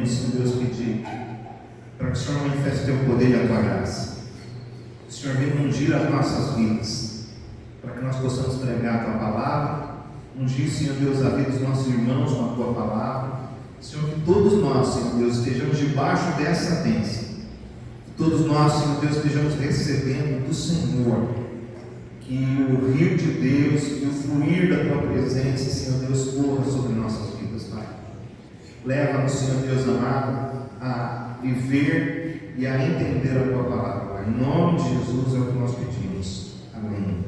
queremos, Senhor Deus, pedir para que o Senhor manifeste o teu poder e a tua graça. O Senhor venha ungir as nossas vidas, para que nós possamos pregar a tua palavra, ungir, Senhor Deus, a vida dos nossos irmãos com a tua palavra. Senhor, que todos nós, Senhor Deus, estejamos debaixo dessa bênção. Que todos nós, Senhor Deus, estejamos recebendo do Senhor. Que o rio de Deus e o fluir da tua presença, Senhor Deus, corra sobre nossas vidas, Pai. Leva-nos, Senhor Deus amado, a viver e a entender a tua palavra, Pai. Em nome de Jesus é o que nós pedimos. Amém.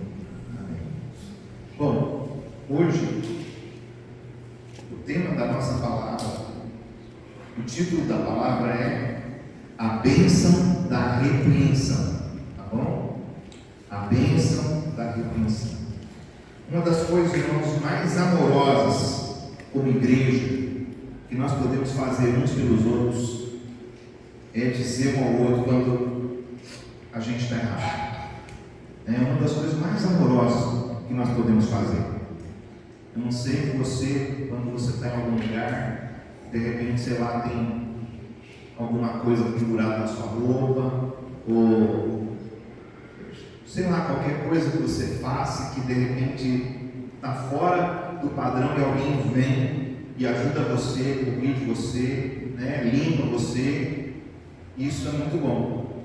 Amém. Bom, hoje, o tema da nossa palavra, o título da palavra é A Bênção da Repreensão. Tá bom? A bênção da repreensão. Uma das coisas, irmãos, mais amorosas como igreja que nós podemos fazer uns pelos outros é dizer um ao outro quando a gente está errado. É uma das coisas mais amorosas que nós podemos fazer. Eu não sei você, quando você está em algum lugar, de repente, sei lá, tem alguma coisa pendurada na sua roupa, ou sei lá, qualquer coisa que você faça que de repente está fora do padrão e alguém vem e ajuda você, corrige você, né, limpa você. Isso é muito bom.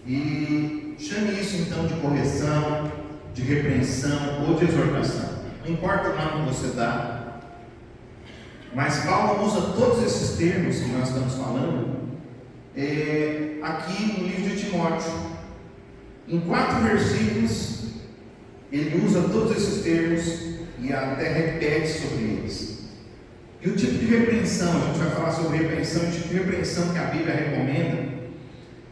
E chame isso então de correção, de repreensão ou de exortação. Não importa o nome que você dá, mas Paulo usa todos esses termos que nós estamos falando aqui no livro de Timóteo. Em 4 versículos, ele usa todos esses termos e até repete sobre eles. E o tipo de repreensão, a gente vai falar sobre repreensão, o tipo de repreensão que a Bíblia recomenda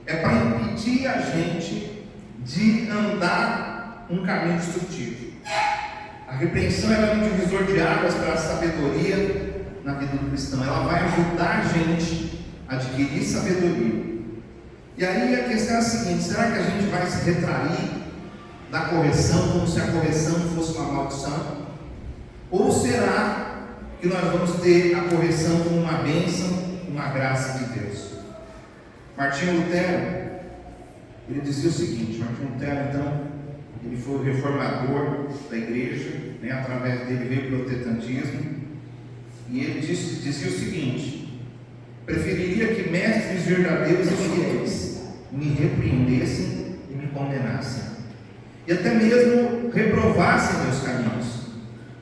é para impedir a gente de andar um caminho destrutivo. A repreensão é um divisor de águas para a sabedoria na vida do cristão. Ela vai ajudar a gente a adquirir sabedoria. E aí a questão é a seguinte: será que a gente vai se retrair da correção como se a correção fosse uma maldição? Ou será que nós vamos ter a correção como uma bênção, uma graça de Deus? Martinho Lutero, ele dizia o seguinte: Martinho Lutero, então, ele foi o reformador da igreja, né? Através dele veio o protestantismo, e ele dizia o seguinte: preferiria que mestres verdadeiros e fiéis me repreendessem e me condenassem, e até mesmo reprovassem meus caminhos,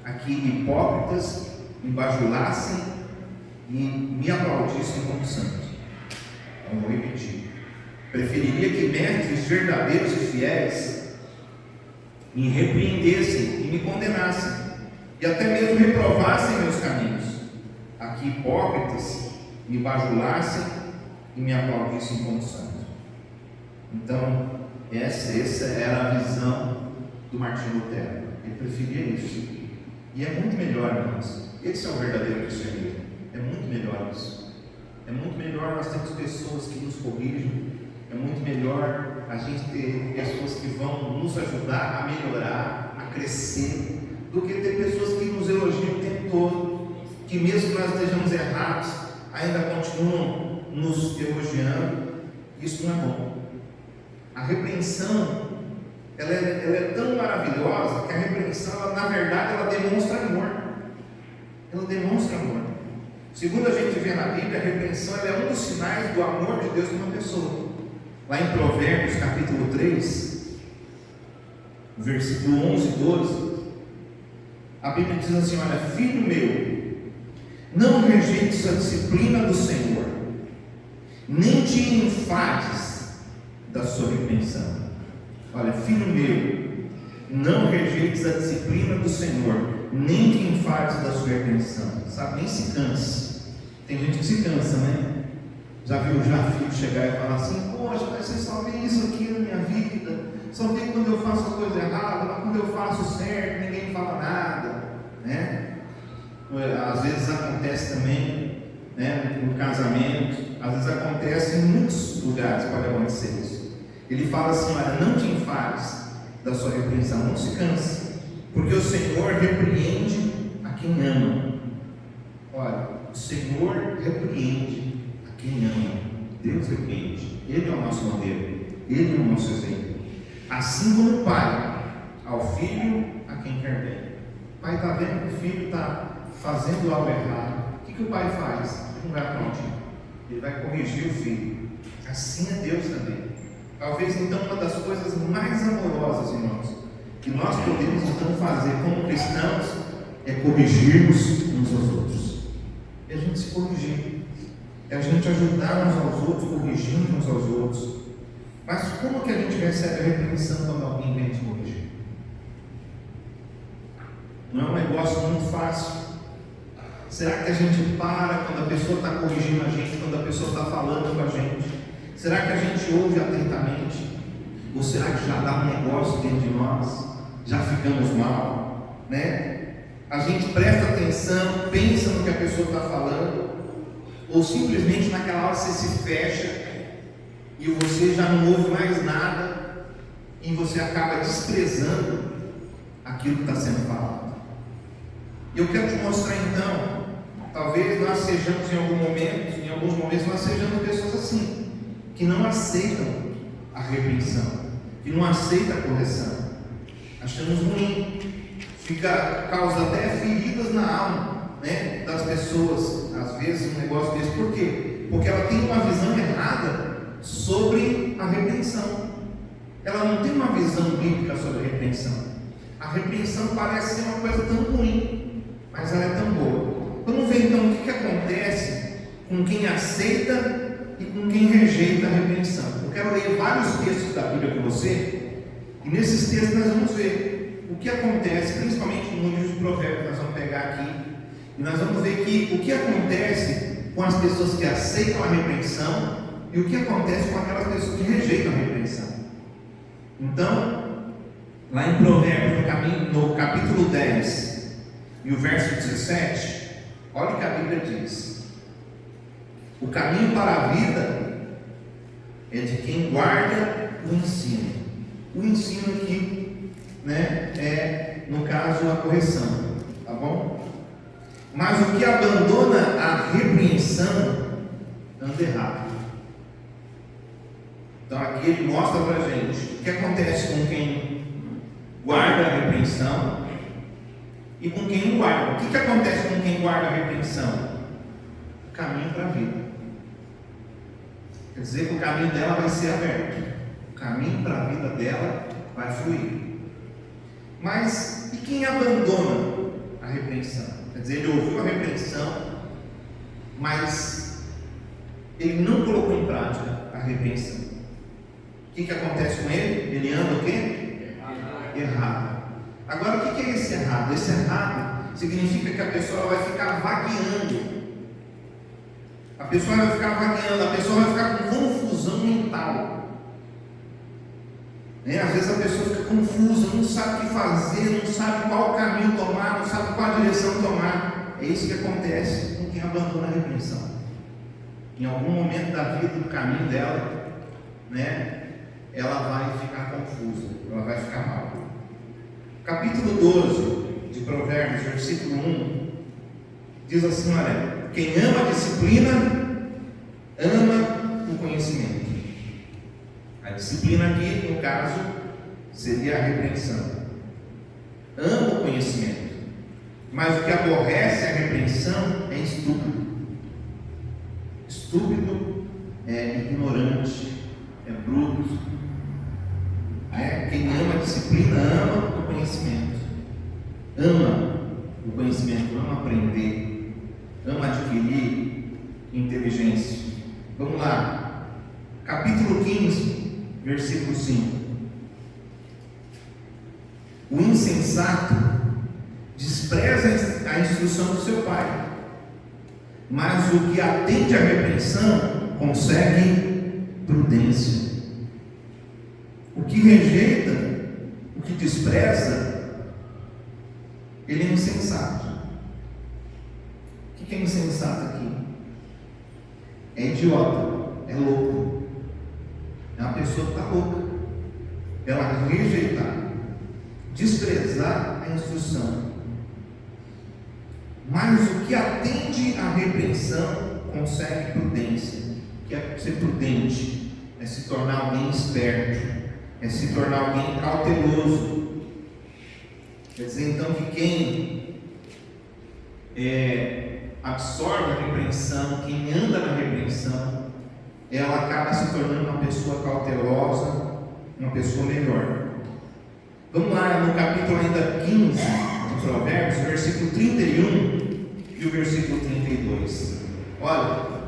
a que hipócritas me bajulassem e me aplaudissem como santo. Então vou repetir: preferiria que mestres verdadeiros e fiéis me repreendessem e me condenassem, e até mesmo reprovassem meus caminhos, a que hipócritas me bajulassem e me aplaudissem como santo. Então, essa era a visão do Martinho Lutero. Ele preferia isso. E é muito melhor, irmãos. Esse é o verdadeiro cristianismo. É muito melhor isso. É muito melhor nós termos pessoas que nos corrigem. É muito melhor a gente ter pessoas que vão nos ajudar a melhorar, a crescer, do que ter pessoas que nos elogiam o tempo todo, que mesmo que nós estejamos errados, ainda continuam nos elogiando. Isso não é bom. A repreensão, ela é tão maravilhosa que a repreensão, ela, na verdade, ela demonstra amor. Ela demonstra amor. Segundo a gente vê na Bíblia, a repreensão ela é um dos sinais do amor de Deus para uma pessoa. Lá em Provérbios, capítulo 3, versículo 11 e 12, a Bíblia diz assim: olha, filho meu, não rejeites a disciplina do Senhor, nem te enfades da sua repreensão. Olha, filho meu, não rejeites a disciplina do Senhor, nem te enfades da sua repreensão. Sabe, nem se canse. Tem gente que se cansa, né? Já viu filho chegar e falar assim: poxa, mas você só vê isso aqui na minha vida, só vê quando eu faço a coisa errada, mas quando eu faço certo, ninguém fala nada, né? Às vezes acontece também, né, no casamento, às vezes acontece em muitos lugares, pode acontecer isso. Ele fala assim: olha, não te enfades da sua repreensão, não se canse, porque o Senhor repreende a quem ama. Olha, o Senhor repreende quem ama. Deus repreende. Ele é o nosso modelo, Ele é o nosso exemplo. Assim como o pai ao filho, a quem quer bem. O pai está vendo que o filho está fazendo algo errado. O que o pai faz? Ele não vai aplaudir, ele vai corrigir o filho. Assim é Deus também. Talvez então uma das coisas mais amorosas, irmãos, que nós podemos então fazer como cristãos é corrigirmos uns aos outros. É a gente se corrigir, é a gente ajudar uns aos outros, corrigindo uns aos outros. Mas como que a gente recebe a repreensão quando alguém vem te corrigir? Não é um negócio muito fácil. Será que a gente para quando a pessoa está corrigindo a gente, quando a pessoa está falando com a gente? Será que a gente ouve atentamente? Ou será que já dá um negócio dentro de nós? Já ficamos mal? Né? A gente presta atenção, pensa no que a pessoa está falando, ou simplesmente naquela hora você se fecha e você já não ouve mais nada e você acaba desprezando aquilo que está sendo falado. E eu quero te mostrar então, talvez nós sejamos em alguns momentos nós sejamos pessoas assim, que não aceitam a repreensão, que não aceitam a correção, achamos ruim, causa até feridas na alma, né, das pessoas, às vezes um negócio desse. Por quê? Porque ela tem uma visão errada sobre a repreensão, ela não tem uma visão bíblica sobre a repreensão. A repreensão parece ser uma coisa tão ruim, mas ela é tão boa. Vamos ver então o que acontece com quem aceita e com quem rejeita a repreensão. Eu quero ler vários textos da Bíblia com você, e nesses textos nós vamos ver o que acontece, principalmente no livro de Provérbios, nós vamos pegar aqui, e nós vamos ver que o que acontece com as pessoas que aceitam a repreensão e o que acontece com aquelas pessoas que rejeitam a repreensão. Então, lá em Provérbios, no capítulo 10 e o verso 17, olha o que a Bíblia diz. O caminho para a vida é de quem guarda o ensino. O ensino aqui, né, é, no caso, a correção, tá bom? Mas o que abandona a repreensão anda errado. Então aqui ele mostra para a gente o que acontece com quem guarda a repreensão e com quem não guarda. O que acontece com quem guarda a repreensão? O caminho para a vida. Quer dizer que o caminho dela vai ser aberto, o caminho para a vida dela vai fluir. Mas e quem abandona a repreensão? Quer dizer, ele ouviu a repreensão, mas ele não colocou em prática a repreensão. O que acontece com ele? Ele anda o quê? Errado. Agora, o que é esse errado? Esse errado significa que a pessoa vai ficar vagueando. A pessoa vai ficar vagueando, a pessoa vai ficar com confusão mental. Às vezes a pessoa fica confusa, não sabe o que fazer, não sabe qual caminho tomar, não sabe qual direção tomar. É isso que acontece com quem abandona a repreensão. Em algum momento da vida, do caminho dela, ela vai ficar confusa, ela vai ficar mal. Capítulo 12 de Provérbios, versículo 1, diz assim: olha, quem ama a disciplina, ama o conhecimento. A disciplina aqui, no caso, seria a repreensão. Ama o conhecimento, mas o que aborrece a repreensão é estúpido. Estúpido é ignorante, é bruto. Quem ama a disciplina, ama o conhecimento. Ama o conhecimento, ama aprender, ama adquirir inteligência. Vamos lá, capítulo 15, versículo 5. O insensato despreza a instrução do seu pai, mas o que atende à repreensão consegue prudência. O que rejeita, o que despreza, ele é insensato. O que é insensato aqui? É idiota, é louco. É uma pessoa que está louca. Ela rejeitar, desprezar a instrução. Mas o que atende à repreensão consegue prudência. que é ser prudente, é se tornar alguém esperto, é se tornar alguém cauteloso. Quer dizer então que quem absorve a repreensão, quem anda na repreensão, ela acaba se tornando uma pessoa cautelosa, uma pessoa melhor. Vamos lá no capítulo ainda 15 de Provérbios, versículo 31 e o versículo 32. Olha,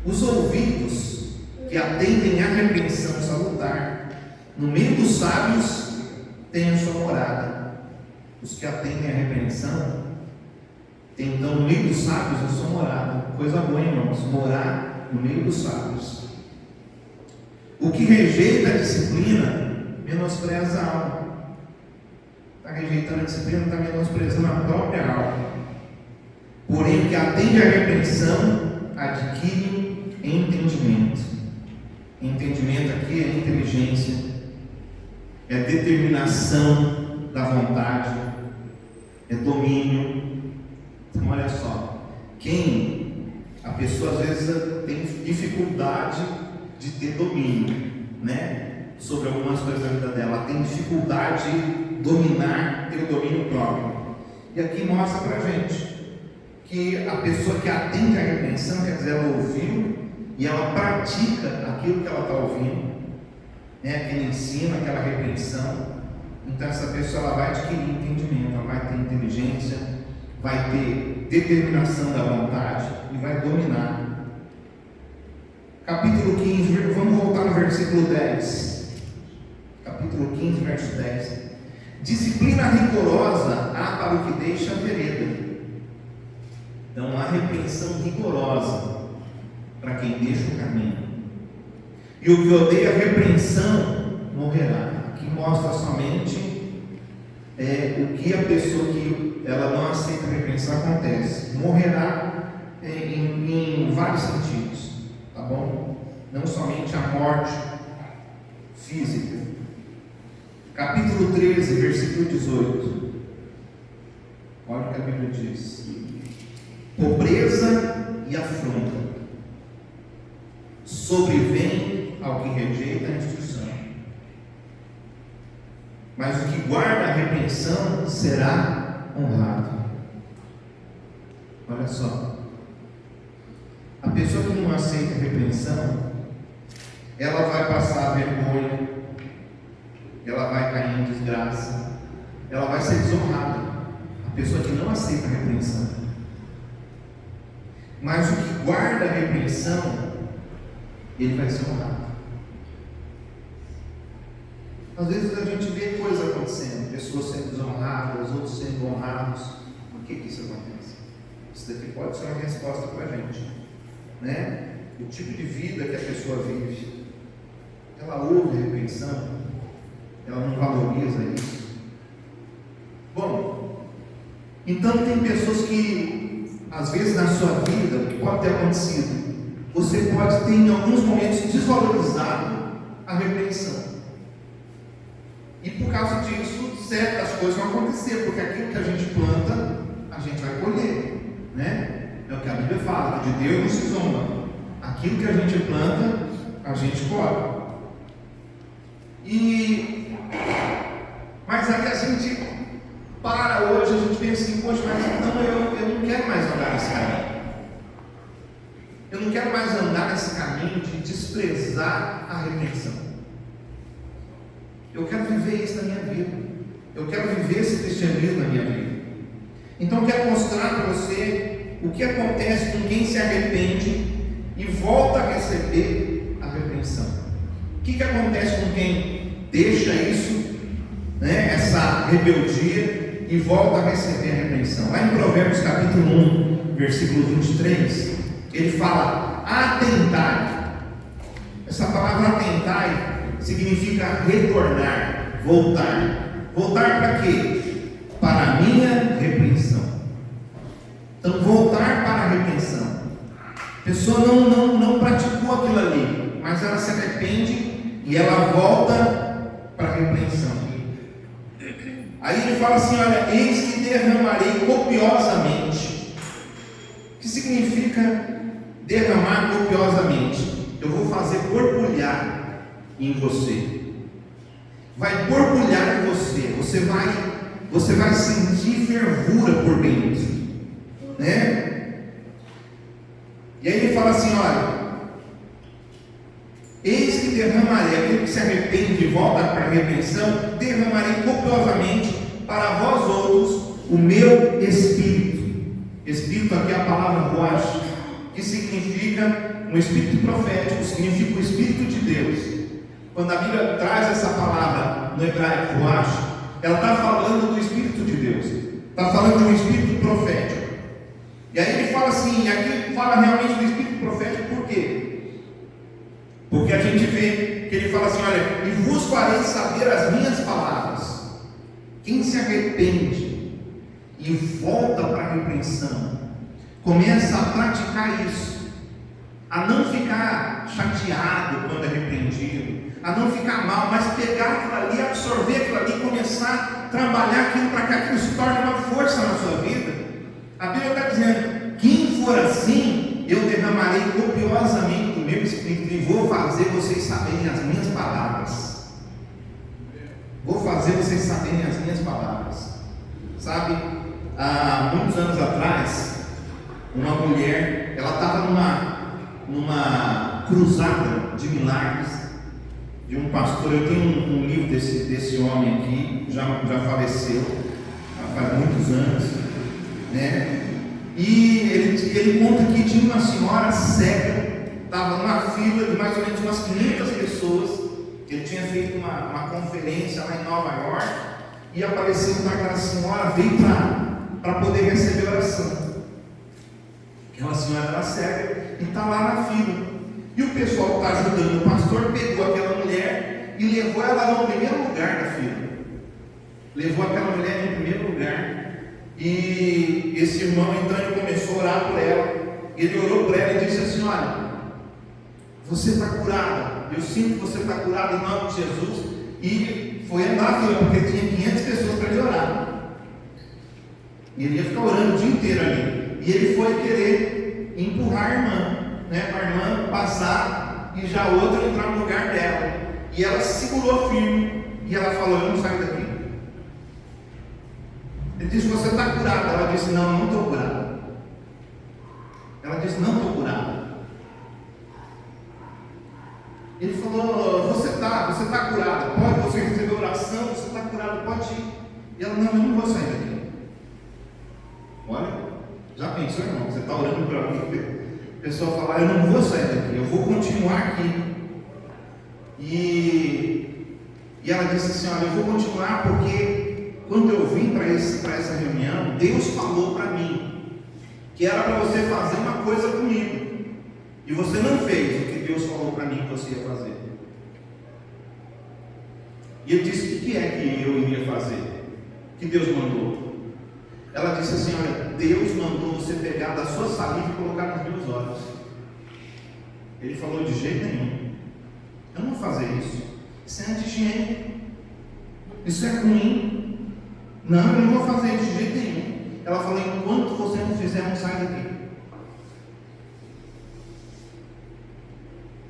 os ouvidos que atendem à repreensão salutar, no meio dos sábios têm a sua morada. Os que atendem à repreensão têm então no meio dos sábios a sua morada. Coisa boa, irmãos, morar no meio dos sábios. O que rejeita a disciplina menospreza a alma. Está rejeitando a disciplina, está menosprezando a própria alma. Porém, o que atende à repreensão adquire entendimento. Entendimento aqui é inteligência, é determinação da vontade, é domínio. Então, olha só, a pessoa às vezes tem dificuldade de ter domínio, né, sobre algumas coisas da vida dela. Ela tem dificuldade de dominar, ter o domínio próprio. E aqui mostra pra gente que a pessoa que atende à repreensão, quer dizer, ela ouviu e ela pratica aquilo que ela está ouvindo, né, que ele ensina, aquela repreensão. Então essa pessoa ela vai adquirir entendimento, ela vai ter inteligência, vai ter determinação da vontade e vai dominar. Capítulo 15, vamos voltar no versículo 10. Capítulo 15, verso 10. Disciplina rigorosa há para o que deixa a vereda. Então há repreensão rigorosa para quem deixa o caminho. E o que odeia a repreensão morrerá. Aqui mostra somente o que a pessoa que ela não aceita a repreensão acontece. Morrerá em vários sentidos, tá bom? Não somente a morte física. Capítulo 13, versículo 18. Olha o que a Bíblia diz: pobreza e afronta sobrevém ao que rejeita a instrução, mas o que guarda a repreensão será honrado. Olha só, a pessoa que não aceita a repreensão, ela vai passar vergonha, ela vai cair em desgraça, ela vai ser desonrada. A pessoa que não aceita a repreensão. Mas o que guarda a repreensão, ele vai ser honrado. Às vezes a gente vê coisas acontecendo, pessoas sendo desonradas, outros sendo honrados. Por que isso acontece? Isso daqui pode ser uma resposta para a gente, né? O tipo de vida que a pessoa vive, ela ouve a repreensão, ela não valoriza isso. Bom, então tem pessoas que, às vezes na sua vida, pode ter acontecido, você pode ter em alguns momentos desvalorizado a repreensão. E por causa disso, certas coisas vão acontecer, porque aquilo que a gente planta, a gente vai colher, né? É o que a Bíblia fala, que de Deus não se zomba. Aquilo que a gente planta, a gente colhe. Mas aí a gente para hoje, a gente pensa assim, poxa, mas então eu não quero mais andar nesse caminho. Eu não quero mais andar nesse caminho de desprezar a repreensão. Eu quero viver isso na minha vida. Eu quero viver esse cristianismo na minha vida. Então eu quero mostrar para você o que acontece com quem se arrepende e volta a receber a repreensão. O que acontece com quem deixa isso, né, essa rebeldia, e volta a receber a repreensão? Lá em Provérbios capítulo 1, versículo 23, ele fala: atentai. Essa palavra atentai significa retornar, voltar. Voltar para quê? Para a minha repreensão. Então, voltar para a repreensão. A pessoa não praticou aquilo ali, mas ela se arrepende e ela volta para a repreensão. Aí ele fala assim: olha, eis que derramarei copiosamente. O que significa derramar copiosamente? eu vou fazer borbulhar em você. Vai borbulhar em você. Você vai sentir fervura por dentro, né? E aí ele fala assim, olha, eis que derramarei, aquele que se arrepende e volta para a repreensão, derramarei copiosamente para vós outros o meu Espírito. Espírito aqui é a palavra ruach, que significa um Espírito profético, significa o Espírito de Deus. Quando a Bíblia traz essa palavra no hebraico ruach, ela está falando do Espírito de Deus, está falando de um Espírito profético. E aí ele fala assim, e aqui fala realmente do Espírito profético, por quê? Porque a gente vê que ele fala assim, olha, e vos farei saber as minhas palavras. Quem se arrepende e volta para a repreensão, começa a praticar isso, a não ficar chateado quando é repreendido, a não ficar mal, mas pegar aquilo ali, absorver aquilo ali, começar a trabalhar aquilo para que aquilo se torne uma força na sua vida. A Bíblia está dizendo, quem for assim, eu derramarei copiosamente do meu Espírito e vou fazer vocês saberem as minhas palavras. Vou fazer vocês saberem as minhas palavras. Sabe, há muitos anos atrás, uma mulher, ela estava numa cruzada de milagres de um pastor. Eu tenho um livro desse homem aqui, já faleceu, já faz muitos anos, né? E ele conta que tinha uma senhora cega, estava numa fila de mais ou menos umas 500 pessoas. Ele tinha feito uma conferência lá em Nova York, e apareceu para aquela senhora, veio para poder receber a oração. Aquela senhora era cega e está lá na fila. E o pessoal que está ajudando o pastor pegou aquela mulher e levou ela no primeiro lugar da fila. Levou aquela mulher no primeiro lugar. E esse irmão então ele começou a orar por ela. Ele orou por ela e disse assim: olha, você está curada. Eu sinto que você está curada em nome de Jesus. E foi andar na fila, porque tinha 500 pessoas para ele orar. E ele ia ficar orando o dia inteiro ali. E ele foi querer empurrar a irmã, né, para a irmã passar e já outra entrar no lugar dela. E ela se segurou firme e ela falou: eu não saio daqui. Ele disse: você está curada? Ela disse: não, não estou curada. Ela disse: não estou curada. Ele falou: você está curada, pode, você recebeu oração, você está curada, pode ir. E ela: não, eu não vou sair daqui. Olha, já pensou, irmão? Você está orando para mim, a pessoa falar: eu não vou sair daqui, eu vou continuar aqui. E ela disse assim: olha, eu vou continuar porque quando eu vim para essa reunião, Deus falou para mim que era para você fazer uma coisa comigo, e você não fez o que Deus falou para mim que você ia fazer. E eu disse: o que é que eu iria fazer? Que Deus mandou? Ela disse assim: olha, Deus mandou você pegar da sua saliva e colocar nos meus olhos. Ele falou: de jeito nenhum, eu não vou fazer isso. Isso é anti-higiênico, isso é ruim. Não, eu não vou fazer isso de jeito nenhum. Ela falou: enquanto você não fizer, não sai daqui.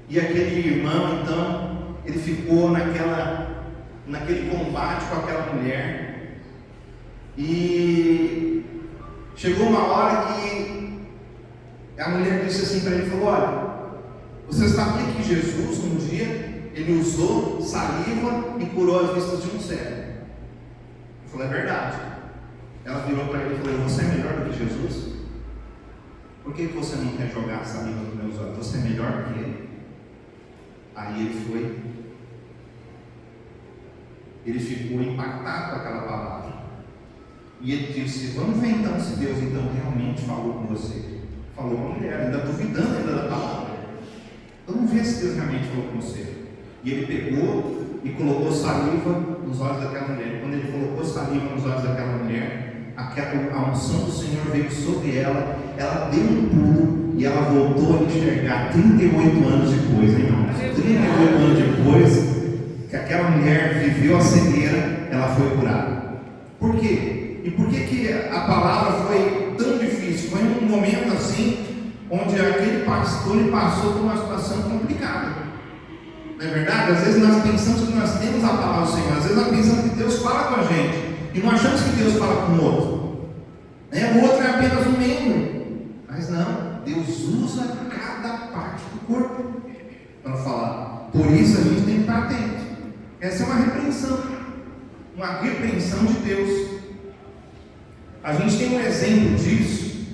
E aquele irmão, então, ele ficou naquele combate com aquela mulher. E chegou uma hora que a mulher disse assim para ele, falou: olha, você sabia que Jesus um dia ele usou saliva e curou as vistas de um cego? Ele falou: é verdade. Ela virou para ele e falou: você é melhor do que Jesus? Por que você não quer jogar saliva nos meus olhos? Você é melhor que ele? Aí ele ficou impactado com aquela palavra. E ele disse: vamos ver então se Deus então realmente falou com você. Falou com a mulher, ainda duvidando ainda da palavra. Vamos ver se Deus realmente falou com você. E ele pegou e colocou saliva nos olhos daquela mulher. Quando ele colocou saliva nos olhos daquela mulher, a unção do Senhor veio sobre ela. Ela deu um pulo e ela voltou a enxergar 38 anos depois, hein, irmãos? 38 anos depois que aquela mulher viveu a cegueira, ela foi curada. Por quê? E por que a palavra foi tão difícil? Foi um momento assim, onde aquele pastor passou por uma situação complicada. complicado. Não é verdade? Às vezes nós pensamos que nós temos a palavra do Senhor, às vezes nós pensamos que Deus fala com a gente, e não achamos que Deus fala com o outro. O outro é apenas um membro. Mas não, Deus usa cada parte do corpo para falar. Por isso a gente tem que estar atento. Essa é uma repreensão de Deus. A gente tem um exemplo disso,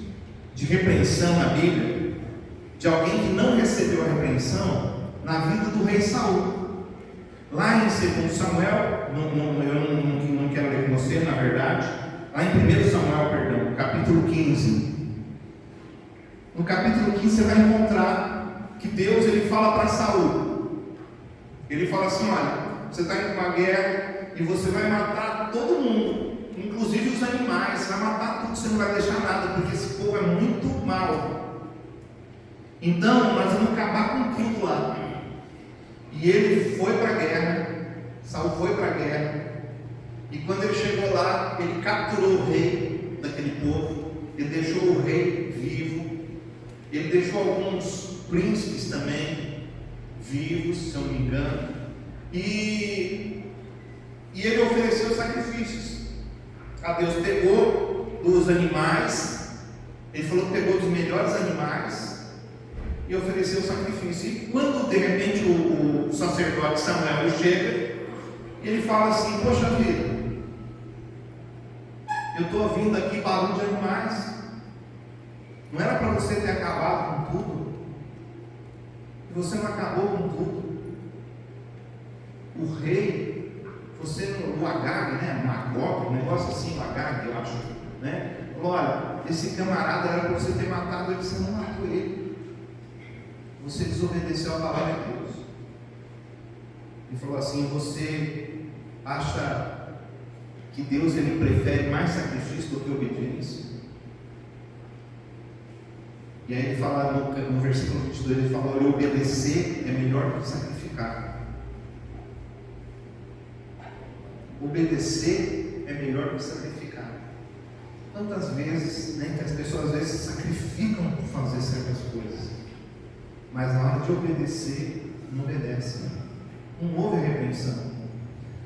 de repreensão na Bíblia, de alguém que não recebeu a repreensão na vida do rei Saul. Lá em 2 Samuel, eu não quero ler com você, na verdade, lá em 1 Samuel, capítulo 15. No capítulo 15 você vai encontrar que Deus ele fala para Saul. Ele fala assim: olha, você está indo para uma guerra e você vai matar todo mundo, inclusive os animais, você vai matar tudo, você não vai deixar nada, porque esse povo é muito mau. Então nós vamos acabar com tudo lá. E ele foi para a guerra, Saul foi para a guerra, e quando ele chegou lá, ele capturou o rei daquele povo, ele deixou o rei vivo, ele deixou alguns príncipes também vivos, se eu não me engano, e ele ofereceu sacrifícios a Deus. Pegou dos animais, ele falou que pegou dos melhores animais e ofereceu sacrifício. E quando de repente o sacerdote Samuel chega, ele fala assim: poxa vida, eu estou ouvindo aqui barulho de animais, não era para você ter acabado com tudo? E você não acabou com tudo. O rei, você no Agag, Magog, um negócio assim, o Agag, eu acho, falou: olha, esse camarada era para você ter matado ele, você não matou ele. Você desobedeceu a palavra de Deus. Ele falou assim: você acha que Deus ele prefere mais sacrifício do que obediência? E aí ele fala no versículo 22, ele fala: olha, obedecer é melhor do que sacrificar. Obedecer é melhor do que sacrificar. Tantas vezes, que as pessoas às vezes sacrificam por fazer certas coisas, mas na hora de obedecer, não obedece. Não houve repreensão.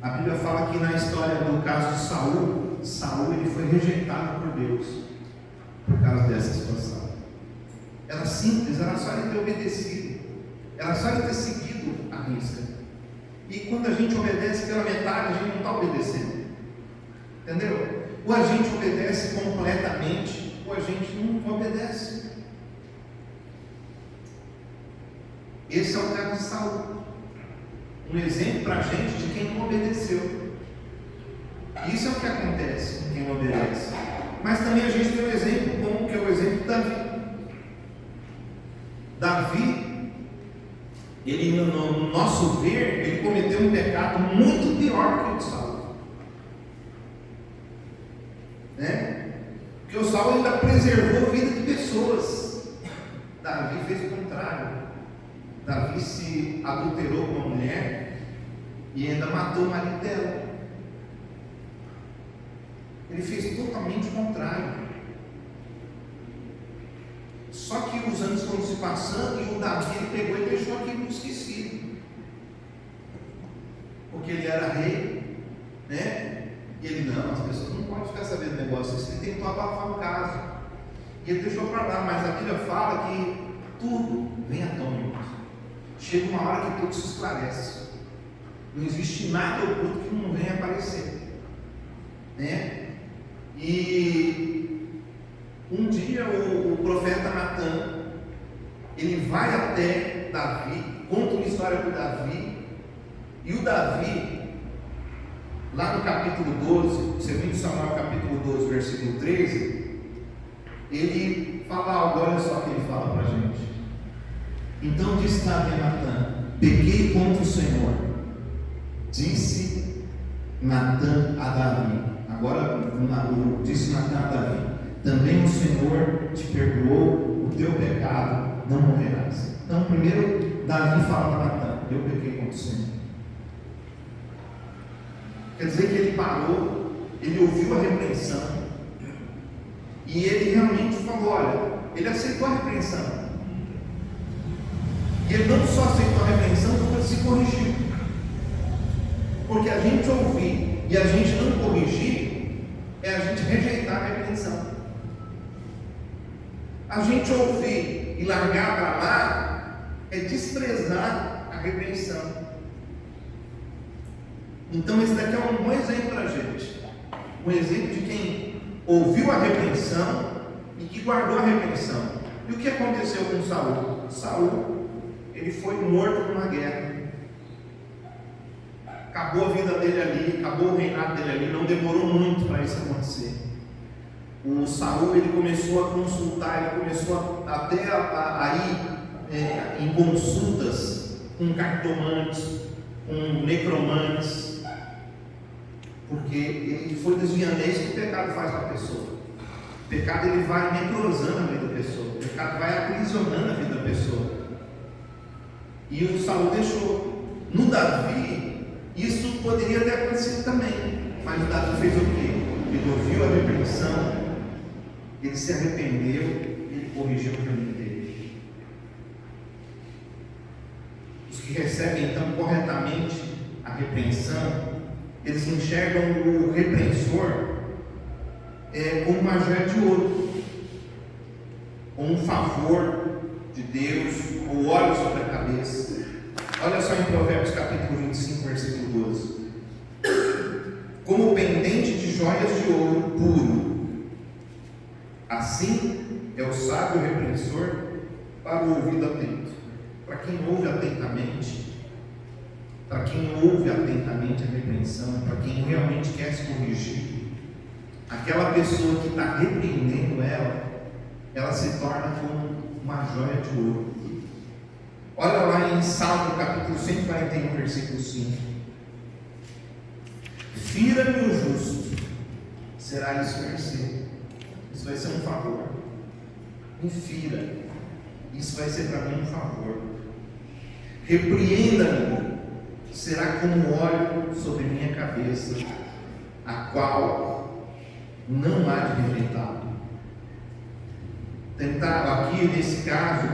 A Bíblia fala que na história do caso de Saul ele foi rejeitado por Deus por causa dessa situação. Era simples, era só ele ter obedecido, era só ele ter seguido a risca. E quando a gente obedece pela metade, a gente não está obedecendo. Entendeu? Ou a gente obedece completamente, ou a gente não obedece. Esse é o caso de Saul. Um exemplo para a gente de quem não obedeceu. Isso é o que acontece com quem não obedece. Mas também a gente tem um exemplo bom, que é o exemplo de Davi. Davi, ele, no nosso ver, ele cometeu um pecado muito pior que o de Saul. Porque o Saul ainda preservou a vida de pessoas. Davi fez o contrário. Davi se adulterou com uma mulher e ainda matou o marido dela. Ele fez totalmente o contrário. Só que os anos foram se passando e o Davi ele pegou e deixou aquilo esquecido. Porque ele era rei, E ele, não, as pessoas não podem ficar sabendo do negócio, isso ele tentou abafar o caso. E ele deixou para lá, mas a Bíblia fala que tudo vem à tona. Chega uma hora que tudo se esclarece. Não existe nada oculto que não venha aparecer. E um dia o profeta Natan, ele vai até Davi, conta uma história para o Davi, e o Davi, lá no capítulo 12, 2 Samuel capítulo 12, versículo 13, ele fala algo, olha só o que ele fala para a gente. Então disse Davi a Natan: pequei contra o Senhor. Disse Natan a Davi, agora disse Natan a Davi: também o Senhor te perdoou o teu pecado, não morrerás. Então primeiro Davi fala para Natan: eu pequei contra o Senhor. Quer dizer que ele parou, ele ouviu a repreensão e ele realmente falou: olha, ele aceitou a repreensão. E ele não só aceitou a repreensão, como ele se corrigiu. Porque a gente ouvir e a gente não corrigir é a gente rejeitar a repreensão. A gente ouvir e largar para lá é desprezar a repreensão. Então esse daqui é um bom exemplo para a gente. Um exemplo de quem ouviu a repreensão e que guardou a repreensão. E o que aconteceu com Saul? Saul, ele foi morto numa guerra. Acabou a vida dele ali, acabou o reinado dele ali, não demorou muito para isso acontecer. O Saul, ele começou a consultar, ele começou até a ir em consultas com cartomantes, com necromantes, porque ele foi desviando. É isso que o pecado faz com a pessoa. O pecado, ele vai necrosando a vida da pessoa, o pecado vai aprisionando a vida da pessoa. E o Saul deixou. No Davi, isso poderia ter acontecido também, mas o Davi fez o quê? Ele ouviu a repreensão, ele se arrependeu, ele corrigiu o caminho dele. Os que recebem então corretamente a repreensão, eles enxergam o repreensor como uma joia de ouro, como um favor de Deus, ou óleo sobre a cabeça. Olha só em Provérbios capítulo 25, versículo 12. Como pendente de joias de ouro puro, assim é o sábio repreensor para o ouvido atento. Para quem ouve atentamente, para quem ouve atentamente a repreensão, para quem realmente quer se corrigir, aquela pessoa que está repreendendo ela se torna como uma joia de ouro. Olha lá em Salmo capítulo 141, versículo 5. Fira-me o justo, será isso mercê. Isso vai ser um favor. Me fira, isso vai ser para mim um favor. Repreenda-me, será como óleo sobre minha cabeça, a qual não há de rejeitar. Tentar aqui nesse caso,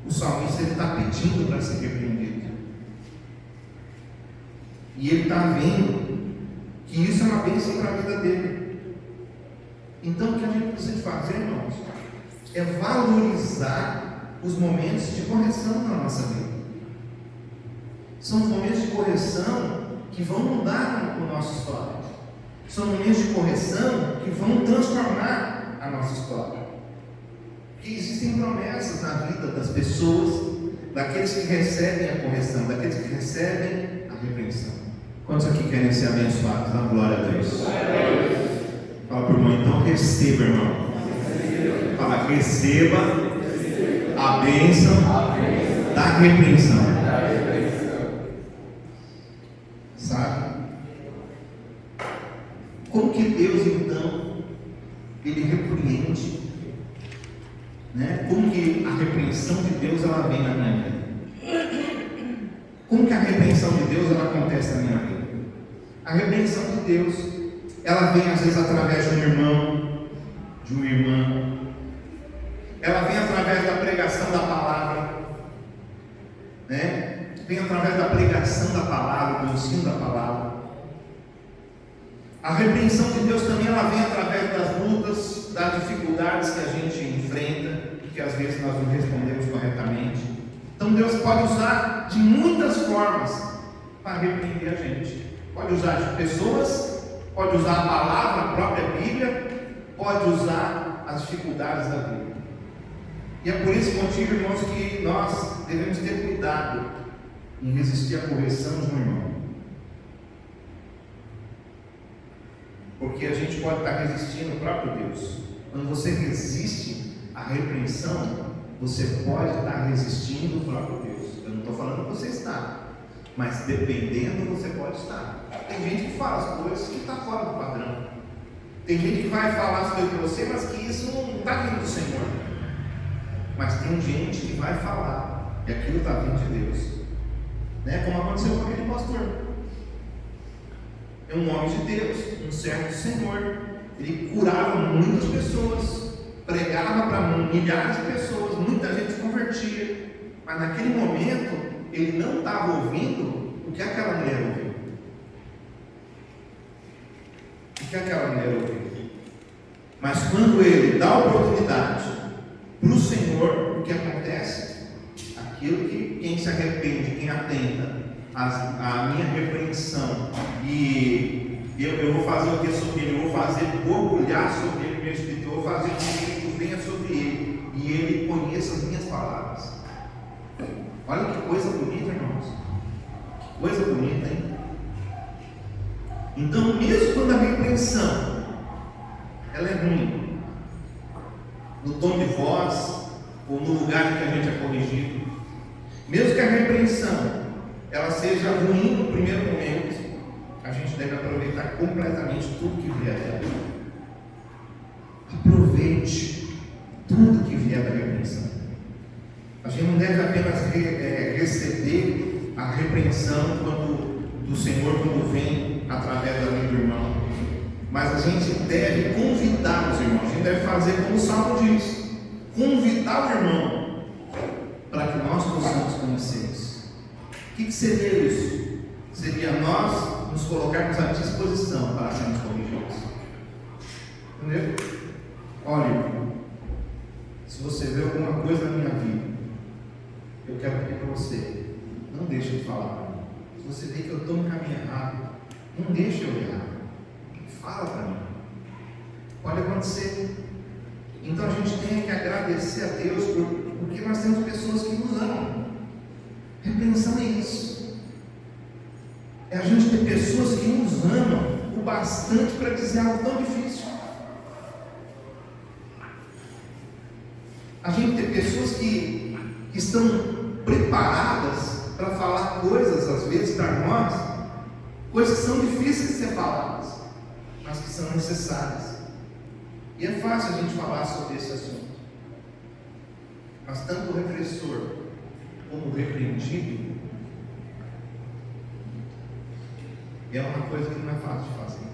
o salmista está pedindo para ser repreendido. E ele está vendo que isso é uma bênção para a vida dele. Então o que a gente precisa fazer, irmãos, é valorizar os momentos de correção na nossa vida. São os momentos de correção que vão mudar a nossa história. São momentos de correção que vão transformar a nossa história. Que existem promessas na vida das pessoas, daqueles que recebem a correção, daqueles que recebem a repreensão. Quantos aqui querem ser abençoados? Dá glória a Deus. Fala para o irmão, então receba, irmão. Fala, receba a bênção da repreensão. Sabe? Como que Deus então, Ele repreende? Como que a repreensão de Deus ela vem na minha vida? Como que a repreensão de Deus ela acontece na minha vida? A repreensão de Deus ela vem às vezes através de um irmão, de uma irmã. Ela vem através da pregação da palavra, Vem através da pregação da palavra, do ensino da palavra. A repreensão de Deus também ela vem através das lutas, das dificuldades que a gente enfrenta e que às vezes nós não respondemos corretamente. Então Deus pode usar de muitas formas para repreender a gente. Pode usar de pessoas, pode usar a palavra, a própria Bíblia, pode usar as dificuldades da vida. E é por esse motivo, irmãos, que nós devemos ter cuidado em resistir à correção de um irmão. Porque a gente pode estar resistindo ao próprio Deus. Quando você resiste à repreensão, você pode estar resistindo ao próprio Deus. Eu não estou falando que você está, mas dependendo você pode estar. Tem gente que fala as coisas que está fora do padrão. Tem gente que vai falar as coisas para você, mas que isso não está vindo do Senhor. Mas tem gente que vai falar e aquilo está vindo de Deus. Como aconteceu com aquele pastor. É um homem de Deus, um servo do Senhor. Ele curava muitas pessoas, pregava para milhares de pessoas, muita gente se convertia, Mas naquele momento, ele não estava ouvindo o que aquela mulher ouviu. O que aquela mulher ouviu. Mas quando ele dá oportunidade para o Senhor, o que acontece? Aquilo que quem se arrepende, quem atenta à minha repreensão, e eu vou fazer o que sobre ele? Eu vou fazer borbulhar sobre ele meu espírito, eu vou fazer com que o Espírito venha sobre ele, e ele conheça as minhas palavras. Olha que coisa bonita, irmãos. Que coisa bonita, hein? Então, mesmo quando a repreensão ela é ruim, no tom de voz ou no lugar em que a gente é corrigido, mesmo que a repreensão ela seja ruim no primeiro momento, a gente deve aproveitar completamente tudo que vier dela. Aproveite tudo que vier da repreensão. A gente não deve apenas receber a repreensão do Senhor quando vem através da vida do irmão, mas a gente deve convidar os irmãos. A gente deve fazer como o Salmo diz: convidar o irmão para que nós possamos conhecê-los. O que seria isso? Seria nós nos colocarmos à disposição para sermos corrigidos. Entendeu? Olha, irmão, se você vê alguma coisa na minha vida, eu quero pedir para você, não deixe de falar para mim. Se você vê que eu estou no caminho errado, não deixe eu errar. Fala para mim. Pode acontecer. Então a gente tem que agradecer a Deus porque nós temos pessoas que nos amam. Repreensão é isso. É a gente ter pessoas que nos amam o bastante para dizer algo tão difícil. A gente ter pessoas que estão preparadas para falar coisas, às vezes, para nós, coisas que são difíceis de ser faladas, mas que são necessárias. E é fácil a gente falar sobre esse assunto, mas tanto o repressor como o repreendido é uma coisa que não é fácil de fazer.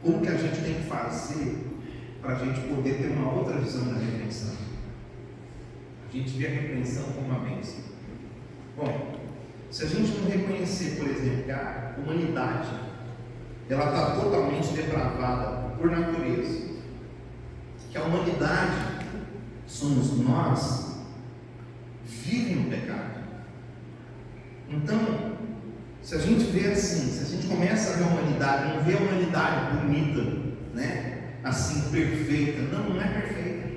Como que a gente tem que fazer para a gente poder ter uma outra visão da repreensão? A gente vê a repreensão como uma bênção. Bom, se a gente não reconhecer, por exemplo, que a humanidade ela está totalmente depravada por natureza, que a humanidade somos nós, vive no pecado. Então, se a gente vê assim, se a gente começa a ver a humanidade, não vê a humanidade bonita, né? Assim, perfeita. Não é perfeita.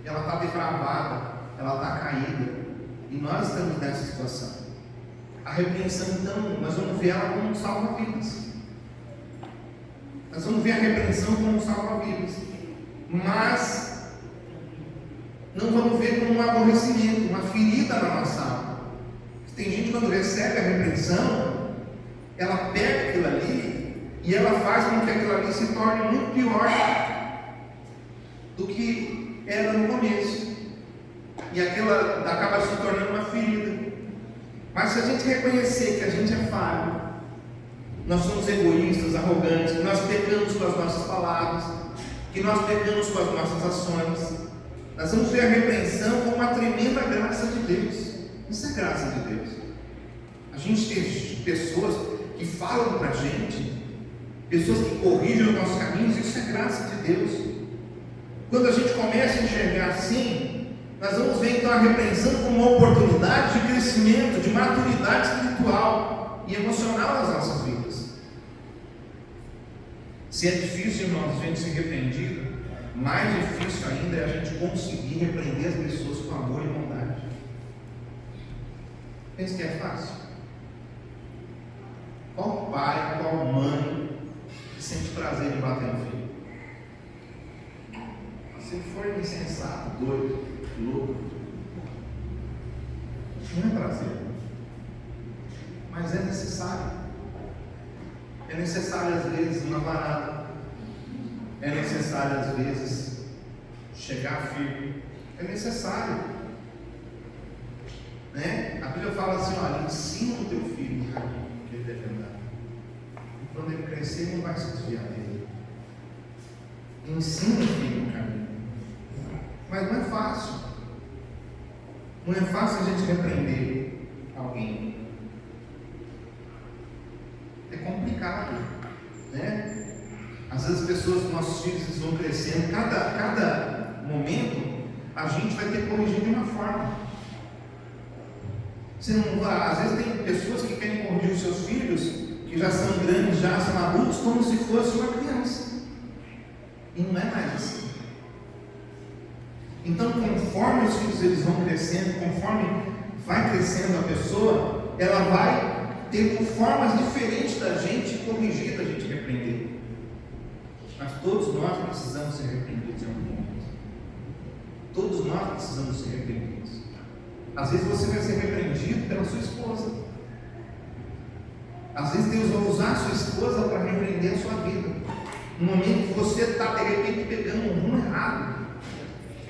Ela está depravada, ela está caída, e nós estamos nessa situação. A repreensão, então, nós vamos ver ela como um salva-vidas. Nós vamos ver a repreensão como um salva-vidas, mas não vamos ver como um aborrecimento, uma ferida na nossa alma. Tem gente, quando recebe a repreensão, ela pega aquilo ali e ela faz com que aquilo ali se torne muito pior do que era no começo, e aquela acaba se tornando uma ferida. Mas se a gente reconhecer que a gente é falho, nós somos egoístas, arrogantes, que nós pecamos com as nossas palavras, que nós pecamos com as nossas ações, nós vamos ver a repreensão como uma tremenda graça de Deus. Isso é graça de Deus. A gente tem pessoas que falam para a gente, pessoas que corrigem os nossos caminhos, isso é graça de Deus. Quando a gente começa a enxergar assim, nós vamos ver então a repreensão como uma oportunidade de crescimento, de maturidade espiritual e emocional nas nossas vidas. Se é difícil, irmãos, a gente ser repreendido, mais difícil ainda é a gente conseguir repreender as pessoas com amor e bondade. Pensa que é fácil? Qual pai, qual mãe que sente prazer em bater no filho? Se for insensato, doido, louco, não é prazer, mas é necessário. É necessário às vezes uma varada, é necessário às vezes chegar firme, é necessário, né? A Bíblia fala assim: olha, ensina o teu filho o caminho que ele deve andar, e quando ele crescer não vai se desviar dele. Ensina o filho o caminho. Mas não é fácil. Não é fácil a gente repreender alguém. É complicado, né? Às vezes as pessoas, nossos filhos, eles vão crescendo. Cada momento a gente vai ter que corrigir de uma forma. Você não vai, às vezes tem pessoas que querem corrigir os seus filhos, que já são grandes, já são adultos, como se fosse uma criança. E não é mais assim. Então, conforme os filhos eles vão crescendo, conforme vai crescendo a pessoa, ela vai ter formas diferentes da gente corrigir, da gente repreender. Mas todos nós precisamos ser repreendidos em algum momento. Todos nós precisamos ser repreendidos. Às vezes você vai ser repreendido pela sua esposa. Às vezes Deus vai usar a sua esposa para repreender a sua vida. No momento que você está de repente pegando um rumo errado.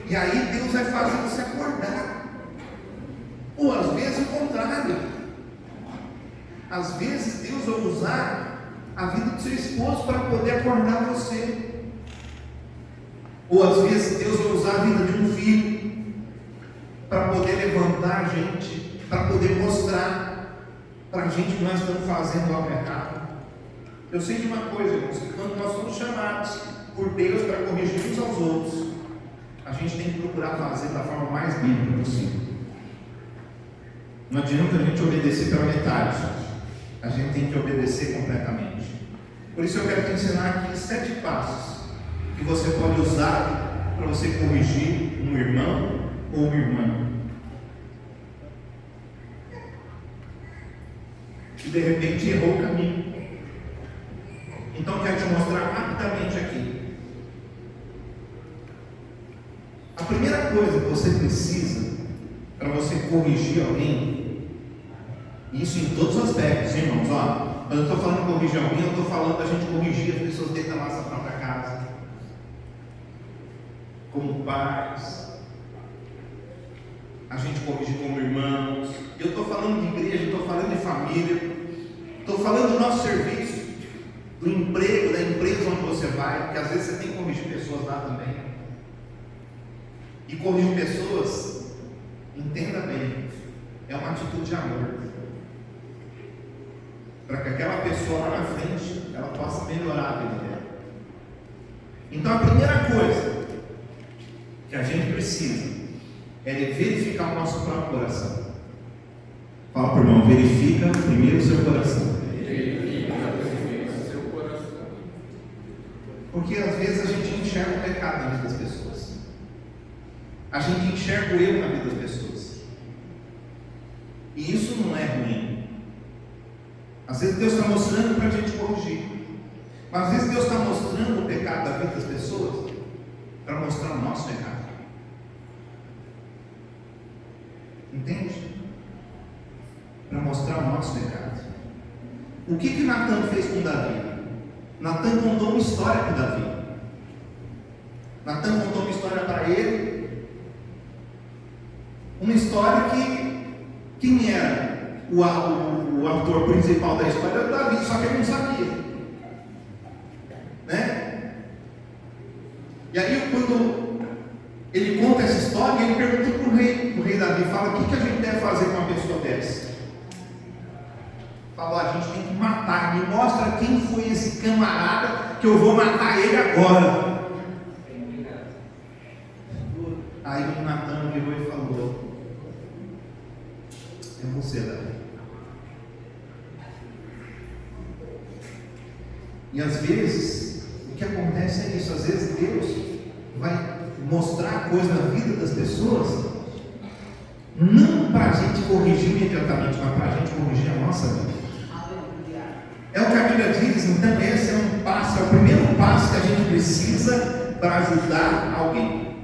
E aí Deus vai fazer você acordar. Ou às vezes o contrário. Às vezes Deus vai usar a vida do seu esposo para poder acordar você. Ou às vezes Deus vai usar a vida de um filho para poder levantar a gente, para poder mostrar para a gente que nós estamos fazendo algo errado. Eu sei de uma coisa, irmãos, que quando nós somos chamados por Deus para corrigir uns aos outros, a gente tem que procurar fazer da forma mais bíblica possível. Não adianta a gente obedecer pela metade, a gente tem que obedecer completamente. Por isso eu quero te ensinar aqui 7 passos que você pode usar para você corrigir um irmão ou uma irmã que de repente errou o caminho. Então eu quero te mostrar rapidamente aqui. A primeira coisa que você precisa para você corrigir alguém, isso em todos os aspectos, irmãos, ó, quando eu estou falando de corrigir alguém, eu estou falando da gente corrigir as pessoas dentro da nossa própria casa, como pais, a gente corrigir como irmãos. Eu estou falando de igreja, estou falando de família, estou falando do nosso serviço, do emprego, da empresa onde você vai, porque às vezes você tem que corrigir pessoas lá também. E corrigir pessoas, entenda bem, é uma atitude de amor, para que aquela pessoa lá na frente ela possa melhorar a vida dela. Então a primeira coisa que a gente precisa é de verificar o nosso próprio coração. Fala para o irmão, verifica primeiro o seu coração. Porque às vezes a gente enxerga o pecado na vida das pessoas. A gente enxerga o erro na vida das pessoas. E isso não é ruim. Às vezes Deus está mostrando para a gente corrigir. Mas às vezes Deus está mostrando o pecado da vida das pessoas para mostrar o nosso pecado. Entende? Para mostrar o nosso pecado. O que Natan fez com Davi? Natan contou uma história para Davi. Natan contou uma história para ele. Uma história que quem era o ator principal da história era Davi, só que ele não sabia, né? E aí quando ele conta essa história, ele pergunta para o rei Davi, fala: o que a gente deve fazer com uma pessoa dessa? Falou: a gente tem que matar, me mostra quem foi esse camarada que eu vou matar ele agora. Aí o Natan virou e falou: é você, Davi. E às vezes o que acontece é isso. Às vezes Deus vai mostrar coisa na vida das pessoas, não para a gente corrigir imediatamente, mas para a gente corrigir a nossa vida. É o que a Bíblia diz. Então esse é um passo, é o primeiro passo que a gente precisa para ajudar alguém,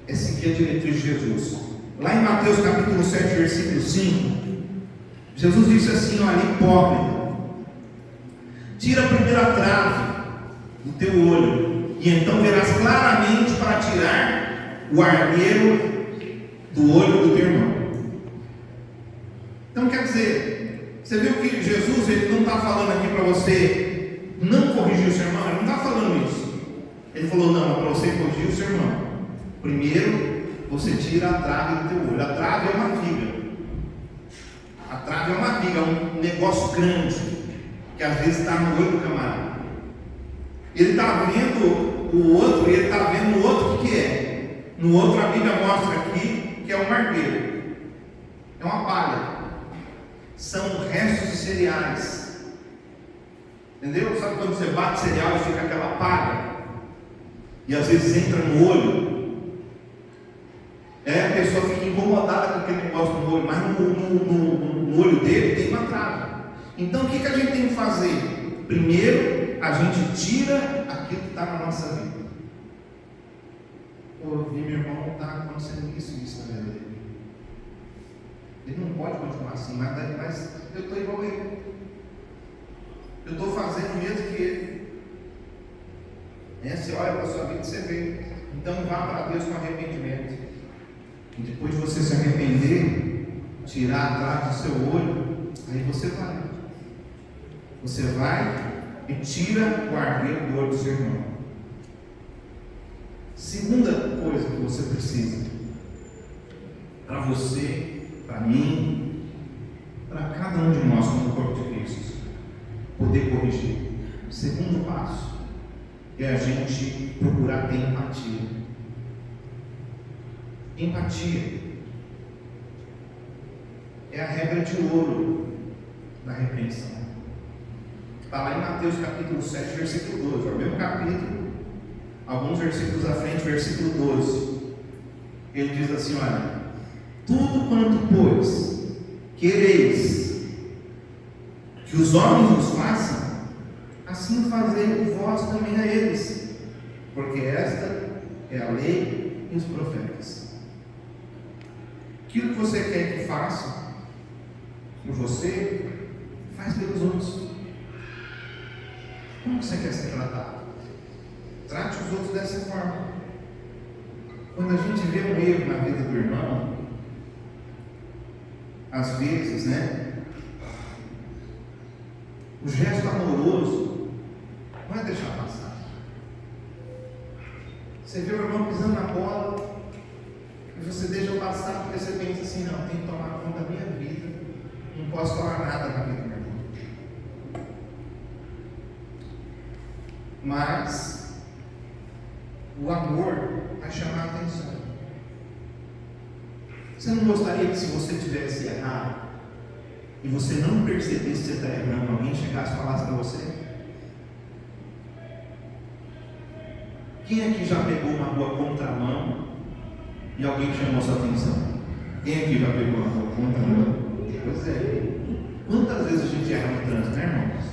é seguir a diretriz de Jesus. Lá em Mateus capítulo 7, versículo 5, Jesus disse assim: olha, hipócrita, tira a primeira trave do teu olho, e então verás claramente para tirar o armeiro do olho do teu irmão. Então quer dizer, você viu que Jesus ele não está falando aqui para você não corrigir o seu irmão. Ele não está falando isso. Ele falou: não, é para você corrigir o seu irmão. Primeiro, você tira a trave do teu olho. A trave é uma viga. A trave é uma viga, é um negócio grande, que às vezes está no olho do camarada. Ele está vendo o outro, e ele está vendo o outro o que é. No outro a Bíblia mostra aqui que é um margueiro. É uma palha. São restos de cereais. Entendeu? Sabe quando você bate cereal e fica aquela palha? E às vezes entra no olho. A pessoa fica incomodada com aquele negócio no olho, mas no olho dele tem uma trave. Então o que a gente tem que fazer? Primeiro, a gente tira aquilo que está na nossa vida. Eu vi meu irmão está acontecendo isso na vida dele. Ele não pode continuar assim, mas eu estou igual a ele. Eu estou fazendo o mesmo que ele. Você olha para a sua vida e você vê. Então vá para Deus com arrependimento. E depois de você se arrepender, tirar atrás do seu olho, aí você vai. Você vai e tira o argueiro do olho do seu irmão. Segunda coisa que você precisa, para você, para mim, para cada um de nós como corpo de Cristo, poder corrigir. O segundo passo é a gente procurar ter empatia. Empatia é a regra de ouro da repreensão. Está lá em Mateus capítulo 7, versículo 12. É o mesmo capítulo, alguns versículos à frente, versículo 12. Ele diz assim: olha, tudo quanto, pois, quereis que os homens vos façam, assim fazei vós também a eles, porque esta é a lei e os profetas. Aquilo que você quer que faça por você, faz pelos outros. Como você quer ser tratado? Trate os outros dessa forma. Quando a gente vê um erro na vida do irmão, às vezes, o gesto amoroso não é deixar passar. Você vê o irmão pisando na bola e você deixa passar porque você pensa assim: não, tem que tomar conta da minha vida, não posso falar nada na vida do meu irmão. Mas o amor vai chamar a atenção. Você não gostaria que, se você tivesse errado e você não percebesse que você está errando, alguém chegasse e falasse para você? Quem aqui já pegou uma rua contramão e alguém chamou sua atenção? Quem aqui já pegou uma rua contramão? Pois é. Quantas vezes a gente erra no trânsito, né, irmãos?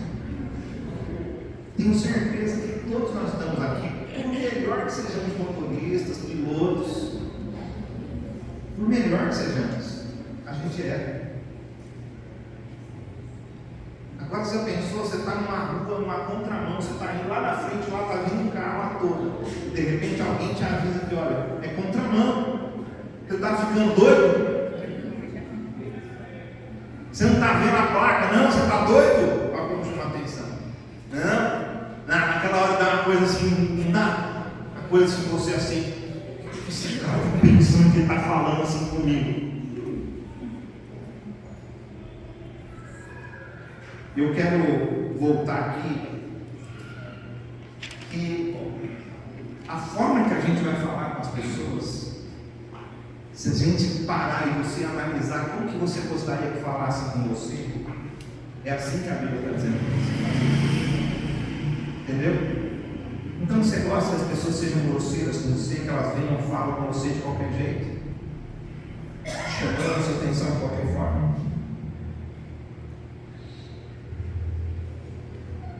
Tenho certeza que todos nós estamos aqui, por melhor que sejamos motoristas, pilotos, por melhor que sejamos, a gente erra. Agora você pensou, você está numa rua, numa contramão, você está indo lá na frente, lá está vindo um carro lá todo. De repente alguém te avisa que, olha, é contramão. Você está ficando doido? Você não está vendo a placa, não? Você está doido? Olha como chama a atenção. Não? Naquela hora dá uma coisa assim, não dá? Uma coisa assim, você assim, esse cara está pensando que ele está falando assim comigo. Eu quero voltar aqui, que a forma que a gente vai falar com as pessoas, se a gente parar e você analisar como que você gostaria que falasse com você, é assim que a Bíblia está dizendo para você. Entendeu? Então você gosta que as pessoas sejam grosseiras com você, que elas venham e falam com você de qualquer jeito, chamando a sua atenção de qualquer forma?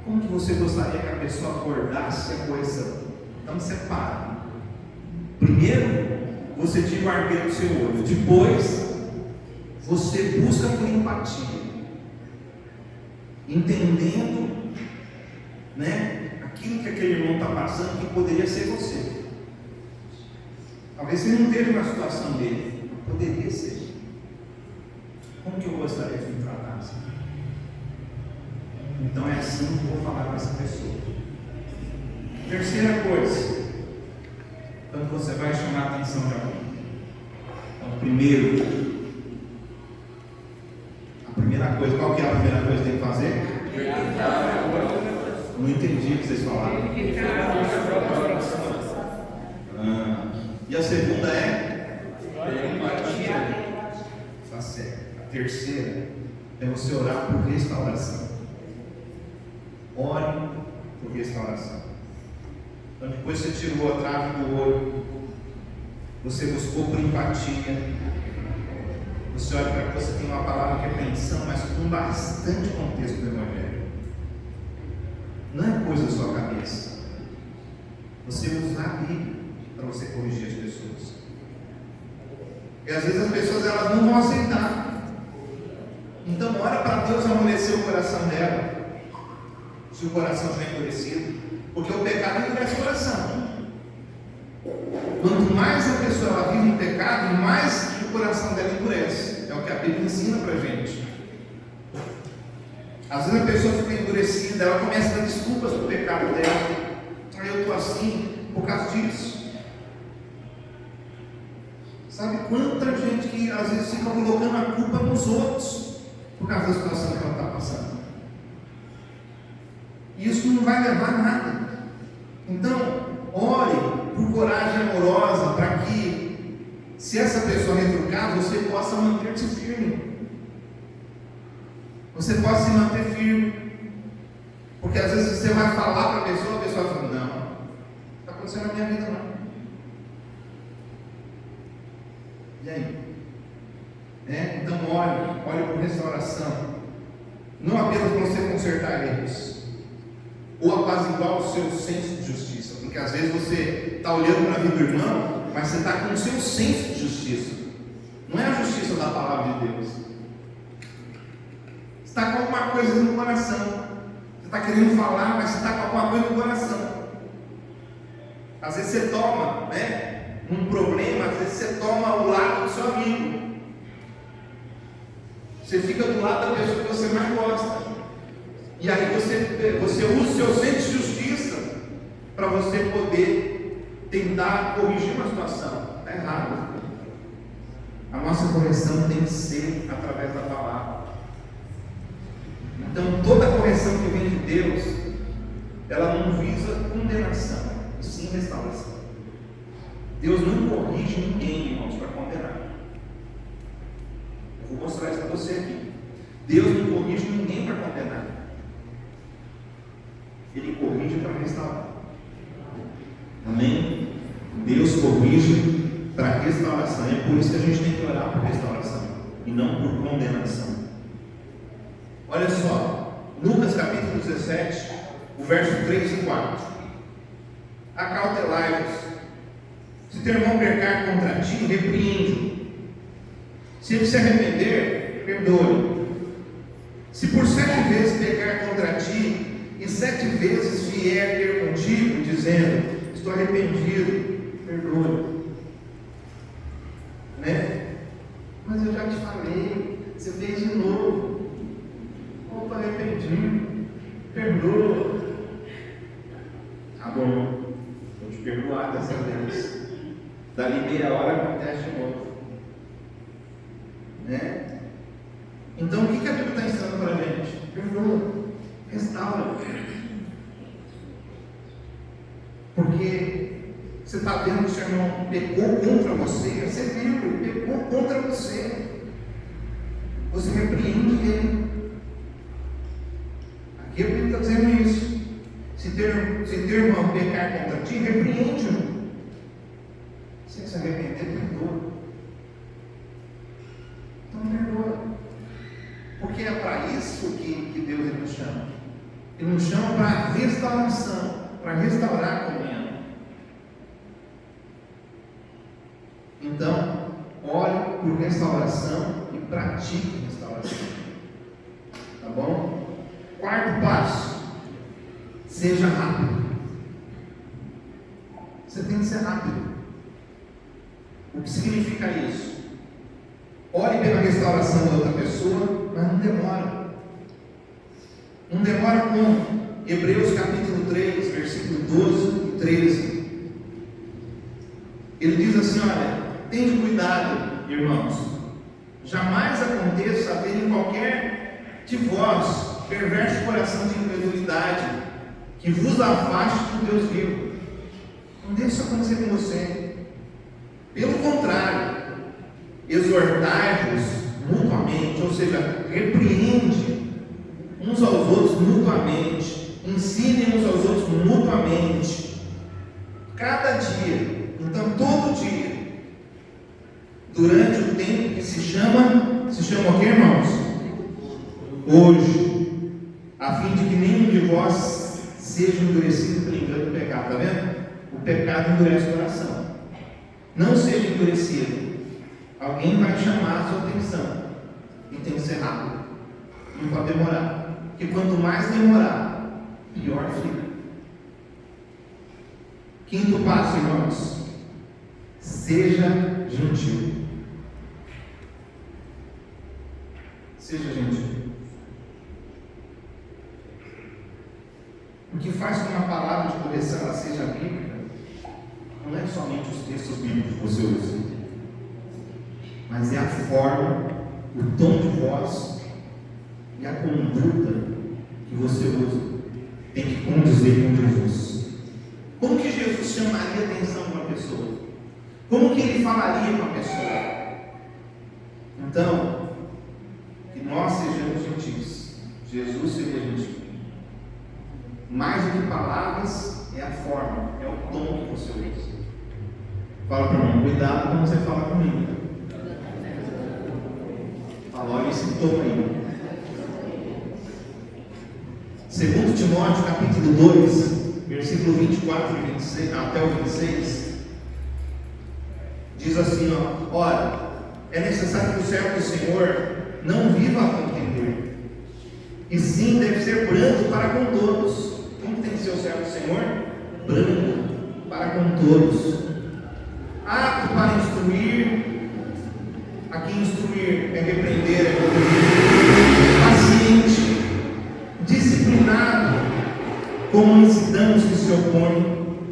Como que você gostaria que a pessoa acordasse a coisa? Então separa. Primeiro, você tira o argueiro do seu olho. Depois, você busca por empatia, entendendo, aquilo que aquele irmão está passando, que poderia ser você. Talvez você não esteja na situação dele, poderia ser. Como que eu gostaria que me tratasse? Então é assim que eu vou falar com essa pessoa. Terceira coisa, então quando você vai chamar a atenção de alguém. Então, primeiro, a primeira coisa, qual que é a primeira coisa que tem que fazer? Não entendi o que vocês falaram. E a segunda é? Tá certo. A terceira é você orar por restauração. Ore por restauração. Então, depois você tirou a trave do olho, você buscou por empatia, você olha para que você tem uma palavra de repreensão, mas com bastante contexto do Evangelho. Não é coisa da sua cabeça. Você usa a Bíblia para você corrigir as pessoas. E às vezes as pessoas elas não vão aceitar. Então ora para Deus amolecer o coração dela, se o coração já é endurecido, porque o pecado endurece o coração. Quanto mais a pessoa ela vive em pecado, mais o coração dela endurece. É o que a Bíblia ensina para a gente. Às vezes a pessoa fica endurecida, ela começa a dar desculpas para o pecado dela. Eu estou assim por causa disso. Sabe quanta gente que às vezes fica colocando a culpa nos outros por causa da situação que ela está passando. E isso não vai levar a nada. Então, ore por coragem amorosa para que, se essa pessoa retrucar, você possa manter-se firme. Você possa se manter firme. Porque às vezes você vai falar para a pessoa fala, não, não está acontecendo na minha vida não. E aí? Então ore por restauração. Não apenas para você consertar erros, ou apaziguar o seu senso de justiça. Porque às vezes você está olhando para a vida do irmão, mas você está com o seu senso de justiça. Não é a justiça da palavra de Deus. Você está com alguma coisa no coração. Você está querendo falar, mas você está com alguma coisa no coração. Às vezes você toma, um problema, às vezes você toma o lado do seu amigo. Você fica do lado da pessoa que você mais gosta. E aí você usa o seu senso de justiça para você poder tentar corrigir uma situação. Está errado. A nossa correção tem que ser através da palavra. Então toda correção que vem de Deus, ela não visa condenação, e sim restauração. Deus não corrige ninguém, irmãos, para condenar. Eu vou mostrar isso para você aqui. Deus não corrige ninguém para condenar. Ele corrige para restaurar. Amém? Deus corrige para restauração. É por isso que a gente tem que orar por restauração e não por condenação. Olha só, Lucas capítulo 17, o verso 3 e 4. Acautelai-vos. Se teu irmão pecar contra ti, repreende-o. Se ele se arrepender, perdoe. Se por 7 vezes pecar contra ti, e 7 vezes vier ter contigo, dizendo, estou arrependido, perdoe. Mas eu já te falei, você fez de novo. Estou arrependido, perdoa. Tá bom, vou te perdoar dessa vez. Dali meia hora acontece de novo. Então o que a Bíblia está ensinando para a gente? Perdoa, restaura. Porque você está vendo que o seu irmão pecou contra você, você viu, ele pecou contra você. Você repreende ele. Aqui a Bíblia está dizendo isso. Se teu irmão pecar contra ti, repreende-o. Se ele se arrepender, perdoa. Então perdoa. Porque é para isso que Deus nos chama. Ele nos chama para restauração, para restaurar a comunhão. Então, ore por restauração e pratique restauração. Tá bom? Quarto passo: seja rápido. Você tem que ser rápido. O que significa isso? Ore pela restauração da outra pessoa, mas não demora. Não demora como? Hebreus capítulo 3, versículo 12 e 13. Ele diz assim: olha, tenham cuidado, irmãos, jamais aconteça haver em qualquer de vós perverso coração de incredulidade, que vos afaste do Deus vivo. Não deixe isso acontecer com você. Pelo contrário, exortai-vos mutuamente, ou seja, repreende uns aos outros mutuamente, ensinem uns aos outros mutuamente, cada dia, então todo dia, durante o tempo que se chama o que, irmãos? Hoje, a fim de que nenhum de vós seja endurecido pelo engano do pecado. Está vendo? O pecado endurece o coração. Não seja endurecido. Alguém vai chamar a sua atenção e tem que ser rápido. Não pode demorar, porque quanto mais demorar, pior fica. Quinto passo, irmãos: seja gentil. Seja gentil. O que faz com que uma palavra de correção ela seja bíblica não é somente os textos bíblicos que você usa, mas é a forma, o tom de voz e a conduta que você usa. Tem que condizer com Jesus. Como que Jesus chamaria a atenção de uma pessoa? Como que ele falaria com a pessoa? Então, que nós sejamos gentis. Jesus seria gentil. Mais do que palavras, é a forma, é o tom que você usa. Fala para o irmão: cuidado quando você fala comigo. Fala: olha esse tom aí. 2 Timóteo capítulo 2, versículo 24 e 26, até o 26, diz assim: ora, é necessário que o servo do Senhor não viva a contender, e sim deve ser brando para com todos. Como tem que ser o servo do Senhor? Brando para com todos, apto para instruir. Aqui instruir é repreender, é corrigir, paciente, disciplinado, com mansidão que se opõe,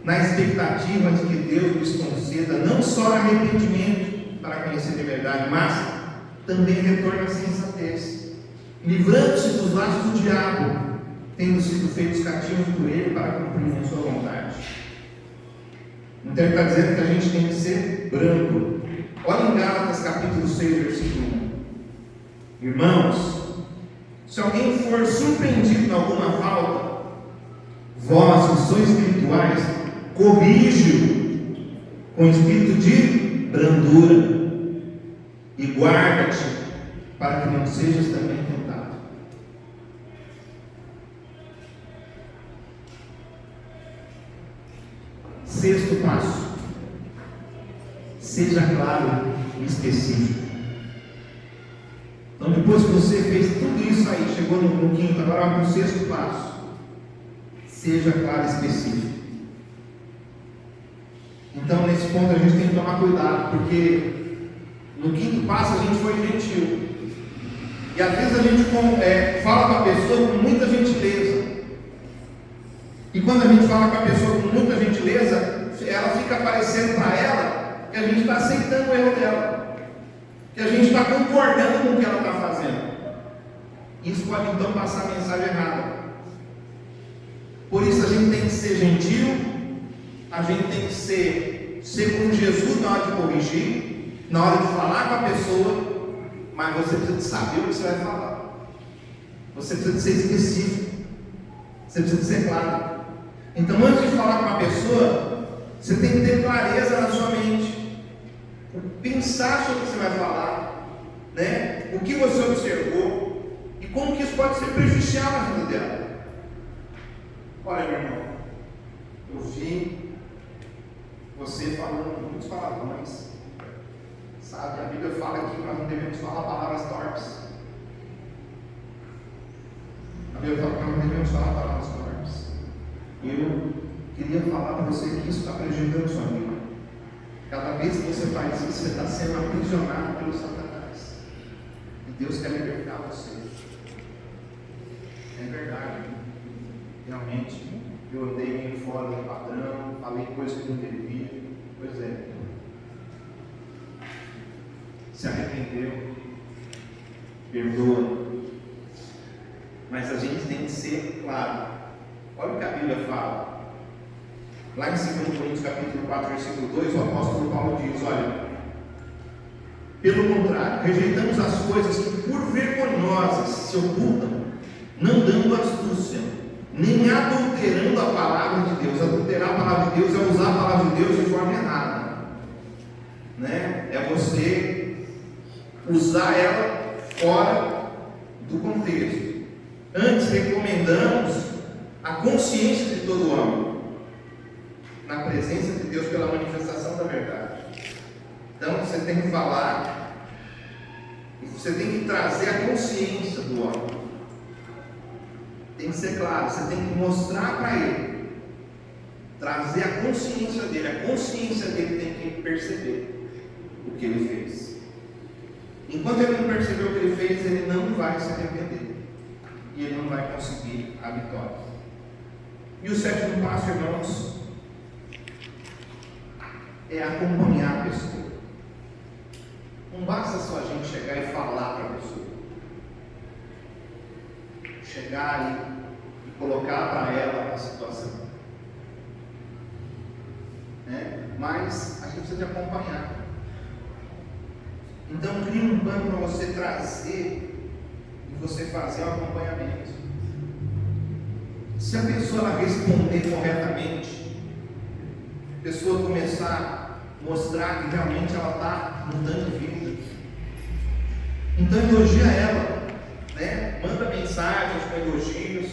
na expectativa de que Deus lhes conceda não só arrependimento para conhecer a verdade, mas também retorno à sensatez, livrando-se dos laços do diabo, tendo sido feitos cativos por ele para cumprir a sua vontade. Então ele está dizendo que a gente tem que ser branco. Olha em Gálatas capítulo 6, versículo 1. Irmãos, se alguém for surpreendido em alguma falta, vós que sois espirituais, corrige-o com espírito de brandura, e guarda-te para que não sejas também tentado. Sexto passo: seja claro e específico. Então, depois que você fez tudo isso aí, chegou no quinto, agora vamos para o sexto passo: seja claro e específico. Então, nesse ponto a gente tem que tomar cuidado, porque no quinto passo a gente foi gentil, e às vezes a gente fala com a pessoa com muita gentileza, e quando a gente fala com a pessoa com muita gentileza, ela fica parecendo para ela que a gente está aceitando o erro dela, que a gente está concordando com o que ela está fazendo. Isso pode então passar a mensagem errada. Por isso a gente tem que ser gentil, a gente tem que ser como Jesus na hora de corrigir, na hora de falar com a pessoa, mas você precisa de saber o que você vai falar. Você precisa de ser específico, você precisa de ser claro. Então, antes de falar com a pessoa, você tem que ter clareza na sua mente, pensar sobre o que você vai falar, né? O que você observou e como que isso pode ser prejudicial na vida dela. Olha, meu irmão, eu vi você falando muitos palavrões, sabe? A Bíblia fala aqui que nós não devemos falar palavras torpes. A Bíblia fala que nós não devemos falar palavras torpes. Eu queria falar para você que isso está prejudicando a sua vida. Cada vez que você faz isso, você está sendo aprisionado pelo Satanás. E Deus quer libertar você. É verdade. Realmente, eu andei meio fora do padrão, falei coisas que não devia. Pois é. Se arrependeu, perdoa. Mas a gente tem que ser claro. Olha o que a Bíblia fala. Lá em 2 Coríntios capítulo 4, versículo 2, o apóstolo Paulo diz: olha, pelo contrário, rejeitamos as coisas que por vergonhosas se ocultam, não dando astúcia, nem adulterando a palavra de Deus. Adulterar a palavra de Deus é usar a palavra de Deus de forma errada, né? É você usar ela fora do contexto. Antes recomendamos a consciência de todo homem na presença de Deus pela manifestação da verdade. Então você tem que falar, você tem que trazer a consciência do homem. Tem que ser claro, você tem que mostrar para ele, trazer a consciência dele. A consciência dele tem que perceber o que ele fez. Enquanto ele não perceber o que ele fez, ele não vai se arrepender e ele não vai conseguir a vitória. E o sétimo passo, irmãos, é acompanhar a pessoa. Não basta só a gente chegar e falar para a pessoa, chegar e colocar para ela a situação, né? Mas a gente precisa de acompanhar. Então cria um plano para você trazer e você fazer um acompanhamento. Se a pessoa ela responder corretamente, a pessoa começar a mostrar que realmente ela está mudando de vida, então elogia ela, né? Manda mensagens com elogios,